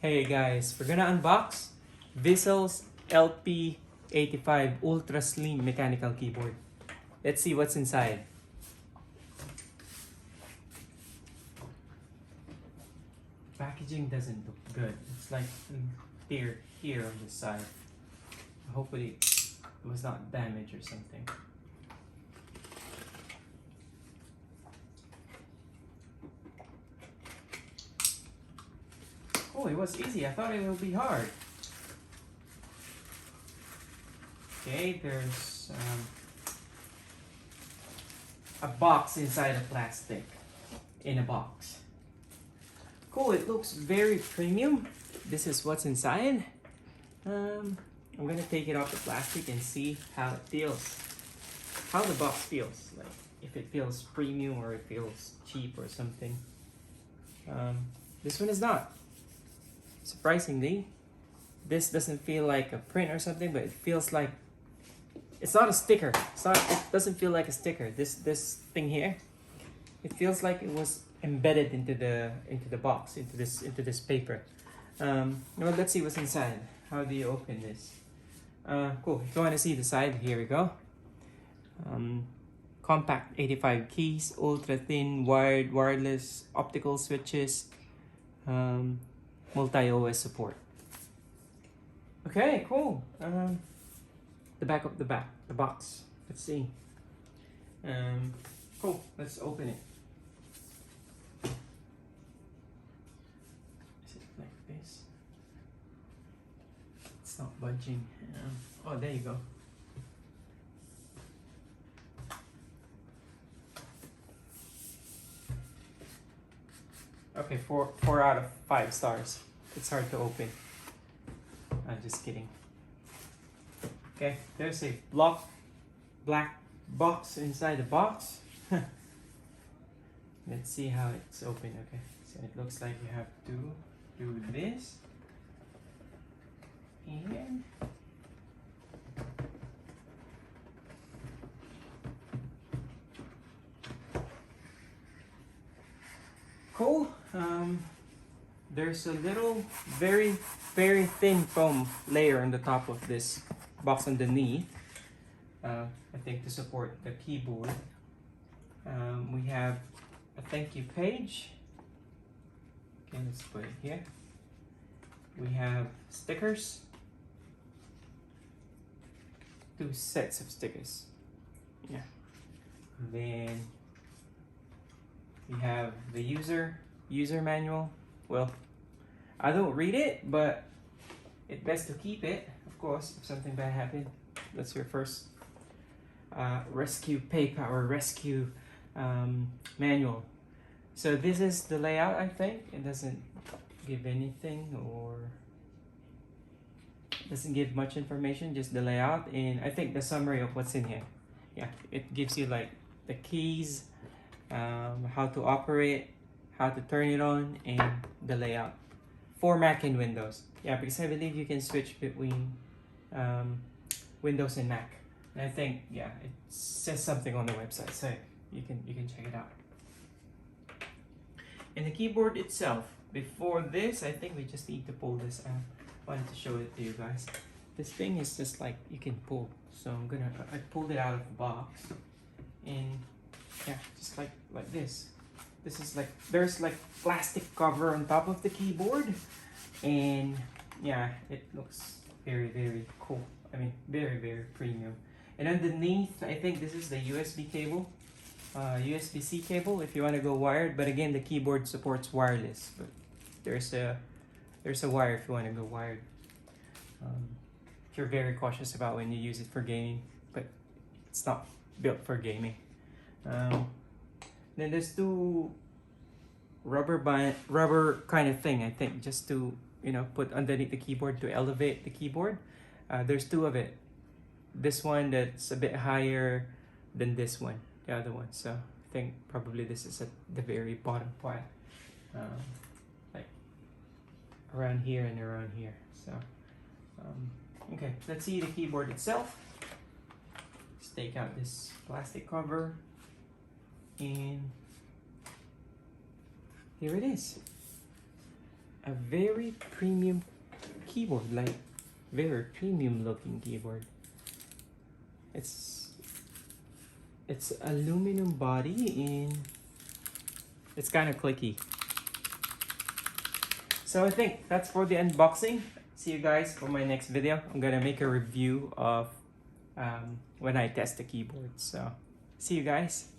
Hey guys, we're gonna unbox Vissles LP85 Ultra Slim Mechanical Keyboard. Let's see what's inside. Packaging doesn't look good. It's like tear here on this side. Hopefully it was not damaged or something. Oh, it was easy. I thought it would be hard. Okay, there's a box inside a plastic. In a box. Cool, it looks very premium. This is what's inside. I'm gonna take it off the plastic and see how it feels. How the box feels. Like if it feels premium or it feels cheap or something. This one is not. Surprisingly, this doesn't feel like a print or something, but it feels like it's not a sticker. It doesn't feel like a sticker. This thing here, it feels like it was embedded into the box, into this paper. Well, let's see what's inside. How do you open this? Cool. If you want to see the side, here we go. Compact 85 keys, ultra thin, wired, wireless, optical switches, multi-OS support. Okay, cool. The back of the box. Let's see. Cool. Let's open it. Is it like this? It's not budging. Oh, there you go. Okay, 4 out of 5 stars. It's hard to open. I'm just kidding. Okay, there's a black box inside the box. Let's see how it's open. Okay, so it looks like you have to do this. And cool. There's a little very thin foam layer on the top of this box underneath. I think to support the keyboard. We have a thank you page. Okay, let's put it here. We have stickers. 2 sets of stickers. Yeah. And then we have the user manual. Well, I don't read it, but it's best to keep it, of course, if something bad happened. That's your first rescue paper or rescue manual. So this is the layout, I think. It doesn't give anything or doesn't give much information, just the layout, and I think the summary of what's in here. Yeah, it gives you like the keys, how to operate, how to turn it on, and the layout for Mac and Windows. Yeah, because I believe you can switch between Windows and Mac. And I think, yeah, it says something on the website, so you can check it out. And the keyboard itself, before this, I think we just need to pull this out. I wanted to show it to you guys. This thing is just like you can pull. So I pulled it out of the box, and yeah, just like this. This is like, there's like plastic cover on top of the keyboard, and yeah, it looks very cool. I mean, very premium. And underneath, I think this is the USB cable, USB-C cable if you want to go wired. But again, the keyboard supports wireless, but there's a wire if you want to go wired. If you're very cautious about when you use it for gaming, but it's not built for gaming. Then there's 2 rubber kind of thing, I think, just to, you know, put underneath the keyboard to elevate the keyboard. There's 2 of it. This one that's a bit higher than this one, the other one. So I think probably this is at the very bottom part, like around here and around here. So okay, let's see the keyboard itself. Let's take out this plastic cover, and here it is. a very premium keyboard, like very premium looking keyboard. It's aluminum body and it's kind of clicky. So I think that's for the unboxing. See you guys for my next video. I'm gonna make a review of when I test the keyboard. So see you guys.